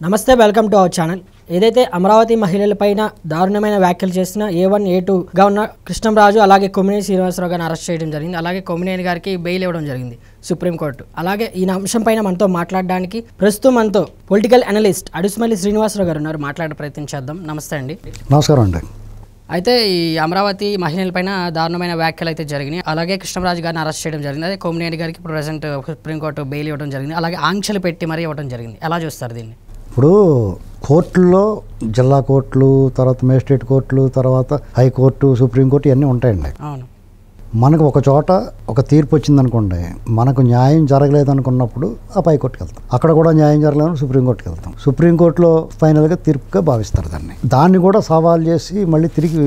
నమస్తే, welcome to our channel. ఏదైతే అమరావతి మహిళలపైన దారుణమైన వ్యాఖ్యలు చేసిన A1 A2గా ఉన్న కృష్ణంరాజు అలాగే కొమ్మినేని శ్రీనివాసరావు గారిని అరెస్ట్ చేయడం జరిగింది. అలాగే కొమ్మినేని గారికి బెయిల్ ఇవ్వడం జరిగింది సుప్రీంకోర్టు. అలాగే ఈ అంశం పైన మనతో మాట్లాడడానికి ప్రస్తుతం మనతో పొలిటికల్ అనలిస్ట్ అడుసుమల్లి శ్రీనివాసరావు గారు ఉన్నారు. మాట్లాడే ప్రయత్నం చేద్దాం. నమస్తే అండి. నమస్కారం అండి. అయితే ఈ అమరావతి మహిళలపైన దారుణమైన వ్యాఖ్యలు అయితే జరిగినాయి. అలాగే కృష్ణంరాజు గారిని అరెస్ట్ చేయడం జరిగింది. అదే కొమ్మినేని గారికి ఇప్పుడు ప్రెసెంట్ సుప్రీంకోర్టు బెయిల్ ఇవ్వడం జరిగింది. అలాగే ఆంక్షలు పెట్టి మరీ ఇవ్వడం జరిగింది. ఎలా చూస్తారు దీన్ని? ఇప్పుడు కోర్టుల్లో జిల్లా కోర్టులు, తర్వాత మేజిస్ట్రేట్ కోర్టులు, తర్వాత హైకోర్టు, సుప్రీంకోర్టు ఇవన్నీ ఉంటాయండి. అవును. మనకు ఒక చోట ఒక తీర్పు వచ్చిందనుకోండి, మనకు న్యాయం జరగలేదు అనుకున్నప్పుడు ఆ పైకోర్టుకి వెళ్తాం. అక్కడ కూడా న్యాయం జరగలేదు, సుప్రీంకోర్టుకి వెళ్తాం. సుప్రీంకోర్టులో ఫైనల్గా తీర్పుగా భావిస్తారు దాన్ని కూడా సవాల్ చేసి మళ్ళీ తిరిగి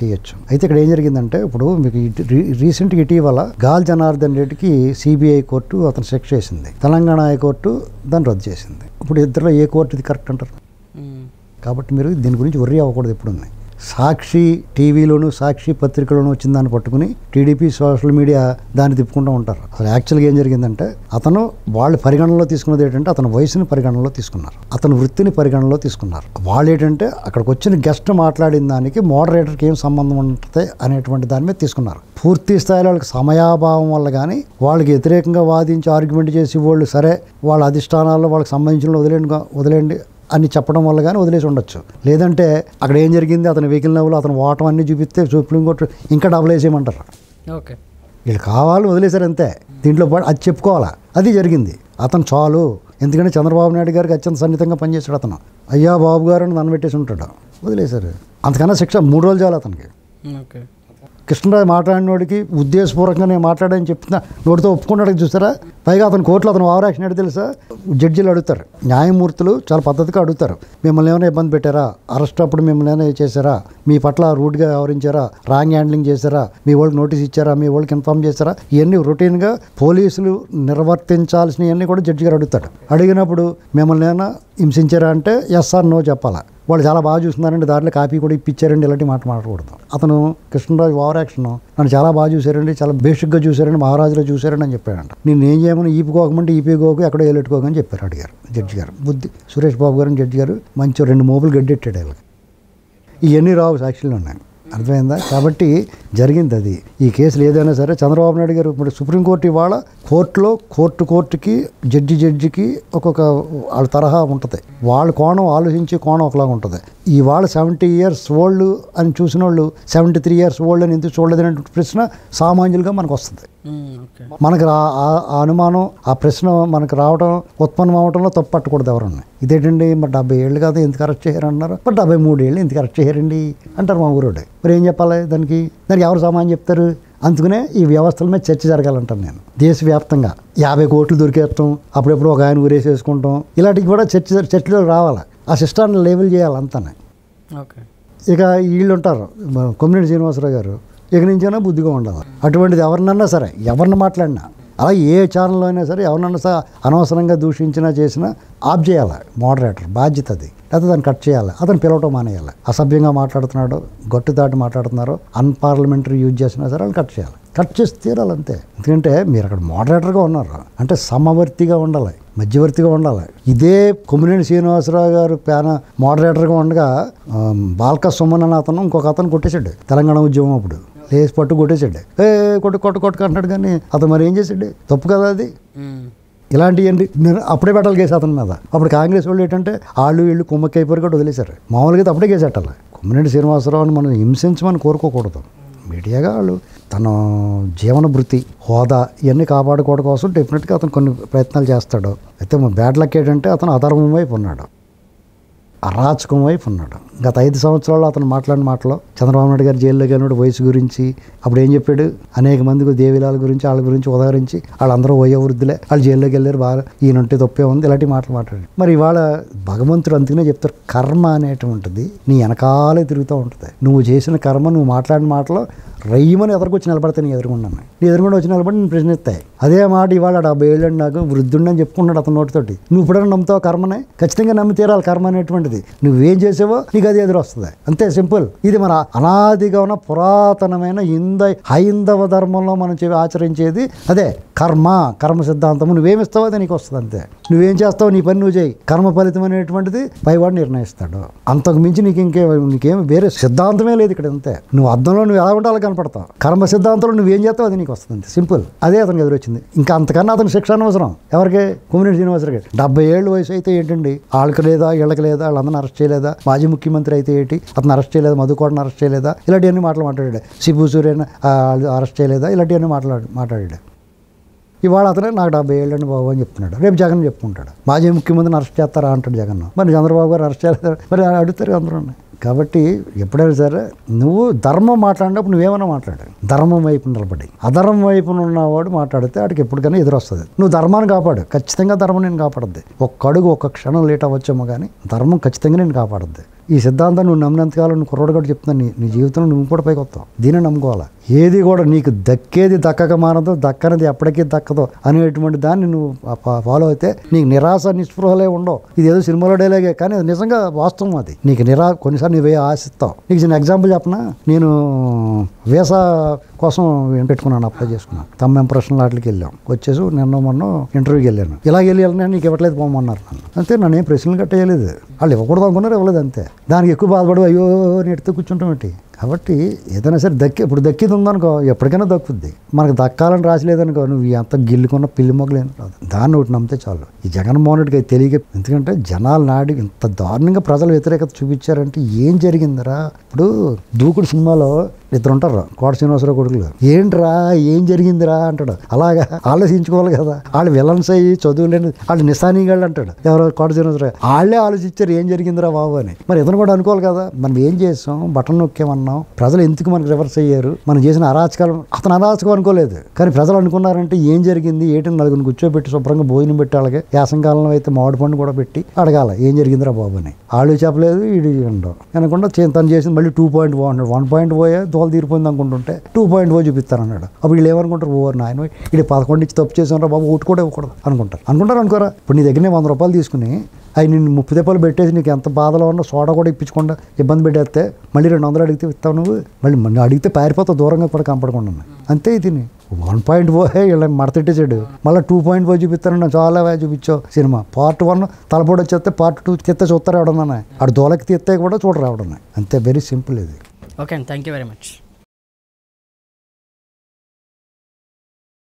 చేయొచ్చు. అయితే ఇక్కడ ఏం జరిగిందంటే, ఇప్పుడు మీకు రీసెంట్గా ఇటీవల గాల్ జనార్దన్ రెడ్డికి సిబిఐ కోర్టు అతను శిక్ష వేసింది. తెలంగాణ హైకోర్టు దాన్ని రద్దు చేసింది. ఇప్పుడు ఇద్దరులో ఏ కోర్టు ఇది కరెక్ట్ అంటారు? కాబట్టి మీరు దీని గురించి వర్రీ అవ్వకూడదు. ఎప్పుడున్నాయి సాక్షి టీవీలోను, సాక్షి పత్రికలోను వచ్చిన దాన్ని పట్టుకుని టీడీపీ సోషల్ మీడియా దాన్ని తిప్పుకుంటూ ఉంటారు. అసలు యాక్చువల్గా ఏం జరిగిందంటే, అతను వాళ్ళు పరిగణనలో తీసుకున్నది ఏంటంటే, అతని వయసుని పరిగణనలో తీసుకున్నారు, అతని వృత్తిని పరిగణనలో తీసుకున్నారు. వాళ్ళు ఏంటంటే అక్కడికి వచ్చిన గెస్ట్ మాట్లాడిన దానికి మోడరేటర్కి ఏం సంబంధం ఉంటుంది అనేటువంటి దాని మీద తీసుకున్నారు. పూర్తి స్థాయిలో వాళ్ళకి సమయాభావం వల్ల కానీ, వాళ్ళకి వ్యతిరేకంగా వాదించి ఆర్గ్యుమెంట్ చేసి వాళ్ళు సరే వాళ్ళ అధిష్టానాల్లో వాళ్ళకి సంబంధించిన వదిలేండి అని చెప్పడం వల్ల కానీ వదిలేసి ఉండొచ్చు. లేదంటే అక్కడ ఏం జరిగింది, అతని వెహికల్ నవ్వులు అతను ఓటం అన్నీ చూపిస్తే సుప్రీంకోర్టు ఇంకా డబుల్ వేసేయమంటారు. ఓకే, వీళ్ళు కావాలి వదిలేశారు అంతే. దీంట్లో అది చెప్పుకోవాలా, అది జరిగింది. అతను చాలు, ఎందుకంటే చంద్రబాబు నాయుడు గారికి అత్యంత సన్నిహితంగా పనిచేస్తాడు. అతను అయ్యా బాబు గారు అని పెట్టేసి ఉంటాడు, వదిలేశారు. అంతకన్నా శిక్ష 3 రోజులు చాలు అతనికి. ఓకే. కృష్ణరాజు మాట్లాడినోడికి ఉద్దేశపూర్వకంగా నేను మాట్లాడని చెప్తున్నా నోటితో ఒప్పుకున్నాడు చూస్తారా. పైగా అతను కోర్టులో అతను ఓవర్ యాక్షన్ ఏంటో తెలుసా? జడ్జీలు అడుగుతారు, న్యాయమూర్తులు చాలా పద్ధతిగా అడుగుతారు, మిమ్మల్ని ఏమైనా ఇబ్బంది పెట్టారా, అరెస్ట్ అప్పుడు మిమ్మల్ని ఏమైనా చేశారా, మీ పట్ల రూడ్గా వ్యవహరించారా, రాంగ్ హ్యాండ్లింగ్ చేశారా, మీ వాళ్ళకి నోటీస్ ఇచ్చారా, మీ వాళ్ళకి ఇన్ఫార్మ్ చేశారా, ఇవన్నీ రొటీన్గా పోలీసులు నిర్వర్తించాల్సినవన్నీ కూడా జడ్జి గారు అడుగుతాడు. అడిగినప్పుడు మిమ్మల్ని ఏమైనా హింసించారా అంటే ఎస్ ఆర్ నో చెప్పాలా. వాళ్ళు చాలా బాగా చూస్తున్నారండి, దాంట్లో కాపీ కూడా ఇప్పించారండి, ఇలాంటి మాట మాట్లాడకూడదు. అతను కృష్ణరాజు ఓవర్ యాక్షన్, నన్ను చాలా బాగా చూశారండి, చాలా బేసిక్గా చూశారండి, మహారాజులో చూశారండి అని చెప్పాడంట. నేను ఏం చేయమని ఈపుకోకమంటే ఈపీకోకు, ఎక్కడో ఏలెట్టుకోకని చెప్పారు అడిగారు జడ్జి గారు. బుద్ధి సురేష్ బాబు గారు జడ్జి గారు మంచి 2 మోపులు గడ్డెట్టాడు వాళ్ళకి. ఇవన్నీ రావు సాక్షులు ఉన్నాయి, అర్థమైందా? కాబట్టి జరిగింది అది. ఈ కేసులు ఏదైనా సరే చంద్రబాబు నాయుడు గారు ఇప్పుడు సుప్రీంకోర్టు ఇవాళ కోర్టులో కోర్టుకి జడ్జికి ఒక్కొక్క వాళ్ళ తరహా ఉంటుంది. వాళ్ళ కోణం ఆలోచించే కోణం ఒకలాగా ఉంటుంది. ఇవాళ 70 years ఓల్డ్ అని చూసిన వాళ్ళు 73 years ఓల్డ్ అని ఎందుకు చూడలేదనే ప్రశ్న సామాన్యులుగా మనకు వస్తుంది. మనకు ఆ అనుమానం, ఆ ప్రశ్న మనకు రావడం, ఉత్పన్నం అవడంలో తప్పు పట్టకూడదు ఎవరన్నా. ఇదేంటండి మరి 70 ఏళ్ళు కాదు ఎందుకు అరెస్ట్ చేయారు అన్నారు, మరి 73 ఏళ్ళు ఎందుకు అరెస్ట్ చేయారండి అంటారు మా ఊరోడే. మరి ఏం చెప్పాలి దానికి ఎవరు సమాధానం చెప్తారు? అందుకనే ఈ వ్యవస్థల మీద చర్చ జరగాలంటాను నేను. దేశవ్యాప్తంగా 50 కోట్లు దొరికేస్తాం, అప్పుడెప్పుడు ఒక ఆయన ఊరేసేసుకుంటాం, ఇలాంటివి కూడా చర్చలో రావాలి. ఆ సిస్టాన్ని లేబుల్ చేయాలి అంతానే. ఓకే. ఇక వీళ్ళు ఉంటారు కొమ్మినేని శ్రీనివాసరావు గారు, ఇక నుంచైనా బుద్ధిగా ఉండాలి. అటువంటిది ఎవరినన్నా సరే, ఎవరిని మాట్లాడినా, అలా ఏ ఛానల్లో అయినా సరే ఎవరినన్నా సరే అనవసరంగా దూషించినా చేసినా ఆఫ్ చేయాలి. మోడరేటర్ బాధ్యత అది. లేకపోతే దాన్ని కట్ చేయాలి, అతను పిలవటం మానేయాలి. అసభ్యంగా మాట్లాడుతున్నాడు, గట్టు దాటి మాట్లాడుతున్నారు, అన్పార్లమెంటరీ యూజ్ చేసినా సరే వాళ్ళు కట్ చేయాలి. కట్ చేసి తీరాలి అంతే. ఎందుకంటే మీరు అక్కడ మోడరేటర్గా ఉన్నారు అంటే సమవర్తిగా ఉండాలి, మధ్యవర్తిగా ఉండాలి. ఇదే కొమ్మినేని శ్రీనివాసరావు గారు మోడరేటర్గా ఉండగా బాల్క సుమన్ అని అతను ఇంకొక అతను కొట్టేశాడు తెలంగాణ ఉద్యమం అప్పుడు. లేచి పట్టు కొట్టేశాడు, కొట్టు అంటున్నాడు. కానీ అతను మరి ఏం చేశాడు? తప్పు కదా అది. ఇలాంటివి అప్పుడే పెట్టాలి కేసు అతని మీద. అప్పుడు కాంగ్రెస్ వాళ్ళు ఏంటంటే వీళ్ళు కుమ్మక్కైపోయి కూడా వదిలేశారు. మామూలుగా అప్పుడే కేసు పెట్టాలి. కొమ్మినేని శ్రీనివాసరావుని మనం హింసించమని కోరుకోకూడదు. మీడియాగా వాళ్ళు తన జీవన భృతి, హోదా ఇవన్నీ కాపాడుకోవడం కోసం డెఫినెట్గా అతను కొన్ని ప్రయత్నాలు చేస్తాడు. అయితే బ్యాడ్ లక్ ఏంటంటే అతను అధర్మం వైపు ఉన్నాడు, అరాచకం వైపు ఉన్నాడు. గత 5 సంవత్సరాల్లో అతను మాట్లాడిన మాటలో చంద్రబాబు నాయుడు గారు జైల్లో వెళ్ళినప్పుడు వయసు గురించి అప్పుడు ఏం చెప్పాడు? అనేక మందికి దేవిలాల గురించి వాళ్ళ గురించి ఉదహరించి వాళ్ళందరూ వయోవృద్ధులే, వాళ్ళు జైల్లోకి వెళ్ళారు, బాగా ఈయనంటే తప్పే ఉంది, ఇలాంటి మాటలు మాట్లాడాడు. మరి ఇవాళ భగవంతుడు అందుకనే చెప్తారు, కర్మ అనేటువంటిది నీ వెనకాలే తిరుగుతూ ఉంటుంది. నువ్వు చేసిన కర్మ, నువ్వు మాట్లాడిన మాటలో రయ్యమని ఎదురుకొచ్చి నిలబడతాయి. నీ ఎదురుగుండా వచ్చి నిలబడి నేను ప్రశ్నిస్తాయి. అదే మాట ఇవాళ 70 ఏళ్ళు నాకు వృద్ధుండని చెప్పుకున్నాడు అతని నోటితోటి. నువ్వు ఇప్పుడైనా నమ్ముతావు కర్మనే? ఖచ్చితంగా నమ్మి తీరాలి కర్మ అనేటువంటిది. నువ్వేం చేసావో నీకు నీకు అది ఎదురు వస్తుంది, అంతే సింపుల్. ఇది మన అనాదిగా ఉన్న పురాతనమైన హైందవ ధర్మంలో మనం ఆచరించేది అదే కర్మ సిద్ధాంతము. నువ్వేమిస్తావో అది నీకు వస్తుంది, అంతే. నువ్వేం చేస్తావు నీ పని నువ్వు చేయి, కర్మ ఫలితం అనేటువంటిది పైవాడు నిర్ణయిస్తాడు. అంతకు మించి నీకేం వేరే సిద్ధాంతమే లేదు ఇక్కడ, అంతే. నువ్వు అర్థంలో నువ్వు ఎలా ఉంటే అలా కనపడతావు, కర్మ సిద్ధాంతంలో నువ్వేం చేస్తావు అది నీకు వస్తుంది, అంతే సింపుల్. అదే అతనికి ఎదురొచ్చింది. ఇంకా అంతకన్నా అతను శిక్ష అనవసరం. ఎవరికి? కొమ్మినేని శ్రీనివాసరావు గారు 70 ఏళ్ళు వయసు అయితే ఏంటండి, వాళ్ళకి లేదా వీళ్ళకి లేదా, వాళ్ళందరిని అరెస్ట్ చేయలేదా? మాజీ ముఖ్యమంత్రి అయితే ఏంటి, అతను అరెస్ట్ చేయలేదా? మధుకోటను అరెస్ట్ చేయలేదా? ఇలాంటివన్నీ మాట్లాడాడు. శిబు సూర్యని అరెస్ట్ చేయలేదా? ఇలాంటివన్నీ మాట్లాడాడు. ఇవాళ అతనే నాకు 70 ఏళ్ళని బాబు అని చెప్తున్నాడు. రేపు జగన్ చెప్పుకుంటాడు మాజీ ముఖ్యమంత్రిని అరెస్ట్ చేస్తారా అంటాడు జగన్. మరి చంద్రబాబు గారు అరెస్ట్ చేయలేదు, మరి అడుగుతారు అందరూ. కాబట్టి ఎప్పుడైనా సరే నువ్వు ధర్మం మాట్లాడినప్పుడు నువ్వేమైనా మాట్లాడు, ధర్మం వైపు నిలబడి. అధర్మం వైపున ఉన్నవాడు మాట్లాడితే వాడికి ఎప్పటికైనా ఎదురొస్తుంది. నువ్వు ధర్మాన్ని కాపాడు, ఖచ్చితంగా ధర్మం నేను కాపాడద్ది. ఒక్క అడుగు ఒక్క క్షణం లేట్ అవ్వచ్చేమో కానీ ధర్మం ఖచ్చితంగా నేను కాపాడద్ది. ఈ సిద్ధాంతం నువ్వు నమ్మినంతకాలం నువ్వు కుర్రోడు కూడా చెప్తున్నాను, నీ జీవితంలో నువ్వు కూడా పైకి వస్తావు. దీన్ని నమ్ముకోవాలి. ఏది కూడా నీకు దక్కేది దక్కక మానదు, దక్కనది ఎప్పటికీ దక్కదు అనేటువంటి దాన్ని నువ్వు ఫాలో అయితే నీకు నిరాశ నిస్పృహలే ఉండవు. ఇది ఏదో సినిమాలో డైలాగే కానీ అది నిజంగా వాస్తవం. అది నీకు కొన్నిసార్లు నువ్వే ఆశిస్తావు. నీకు చిన్న ఎగ్జాంపుల్ చెప్పనా, నేను వీసా కోసం పెట్టుకున్నాను, అప్లై చేసుకున్నాను. తమ ఇంప్రెషన్ వాటికి వెళ్ళాం, వచ్చేసి మొన్న ఇంటర్వ్యూకి వెళ్ళాను. ఇలాగ వెళ్ళి నీకు ఇవ్వట్లేదు పోమన్నారు నన్ను. అంతే, నన్ను ఏం ప్రశ్నలు కట్టేయలేదు. వాళ్ళు ఇవ్వకూడదు అనుకున్నారు, ఇవ్వలేదు, అంతే. దానికి ఎక్కువ బాధపడు అయ్యో నెడితే కూర్చుంటాం ఏంటి. కాబట్టి ఏదైనా సరే ఇప్పుడు దక్కిది ఉందనుకో ఎప్పటికైనా దక్కుద్ది. మనకు దక్కాలని రాసిలేదనుకో నువ్వు ఎంత గిల్లుకున్న పిల్లి మొగ్గలేని రాదు. దాన్ని ఒకటి నమ్మితే చాలు. ఈ జగన్మోహన్ రెడ్డికి అది తెలియక, ఎందుకంటే జనాలు నాడి ఇంత దారుణంగా ప్రజలు వ్యతిరేకత చూపించారంటే ఏం జరిగిందిరా. ఇప్పుడు దూకుడు సినిమాలో ఇద్దరు ఉంటారు, కోట శ్రీనివాసరావు కొడుకులు. ఏంట్రా ఏం జరిగిందిరా అంటాడు. అలాగా ఆలోచించుకోవాలి కదా. వాళ్ళు విలన్స్ అయ్యి చదువులేని వాళ్ళు నిశానీగాళ్ళు అంటాడు ఎవరో కోట శ్రీనివాసరావు. వాళ్ళే ఆలోచించారు ఏం జరిగిందిరా బాబు అని. మరి ఇతను కూడా అనుకోవాలి కదా, మనం ఏం చేసాం, బటన్ నొక్కేమన్నాం, ప్రజలు ఎందుకు మనకు రివర్స్ అయ్యారు, మనం చేసిన అరాచకాలు. అతను అరాచకం అనుకోలేదు కానీ ప్రజలు అనుకున్నారంటే ఏం జరిగింది ఏంటని నలుగురిని కూర్చోబెట్టి శుభ్రంగా భోజనం పెట్టి అలాగే వేసంకాలంలో అయితే మామిడి పండు కూడా పెట్టి అడగాల ఏం జరిగిందిరా బాబు అని. వాళ్ళు చెప్పలేదు, వీడు ఉండవు అనకుండా తను చేసింది మళ్ళీ 2.0 అన్నాడు. 1.0 దోలు తీరిపోయింది అనుకుంటుంటే 2.0 చూపిస్తారన్నాడు. అప్పుడు వీళ్ళు ఏమనుకుంటారు, ఓవర్ నాయన వీడు 11 ఇచ్చి తప్పు చేసారా బాబు, ఓటు కూడా ఇవ్వకూడదు అనుకుంటారు అనుకోరా. ఇప్పుడు నీ దగ్గర 100 రూపాయలు తీసుకుని అవి నేను 30 రూపాయలు పెట్టేసి నీకు ఎంత బాధలో ఉన్నా సోడా కూడా ఇప్పించకుండా ఇబ్బంది పెట్టేస్తే మళ్ళీ 200 అడిగితే ఇస్తావు నువ్వు. మళ్ళీ అడిగితే పారిపోతావు దూరంగా కూడా కనపడకుండా. అంతే ఇది 1.0 ఇలా మడతెట్టేసాడు. మళ్ళీ 2.0 చూపిస్తాను, చాలా చూపించావు సినిమా. పార్ట్ 1 తలపోటు వచ్చేస్తే పార్ట్ 2 తీస్తే చూస్తారు ఎవడన్నా, ఆడు దోలకి తీస్తే కూడా చూడరు ఎవడన్నా. అంతే, వెరీ సింపుల్ ఇది. ఓకే అండి, థ్యాంక్ యూ వెరీ మచ్.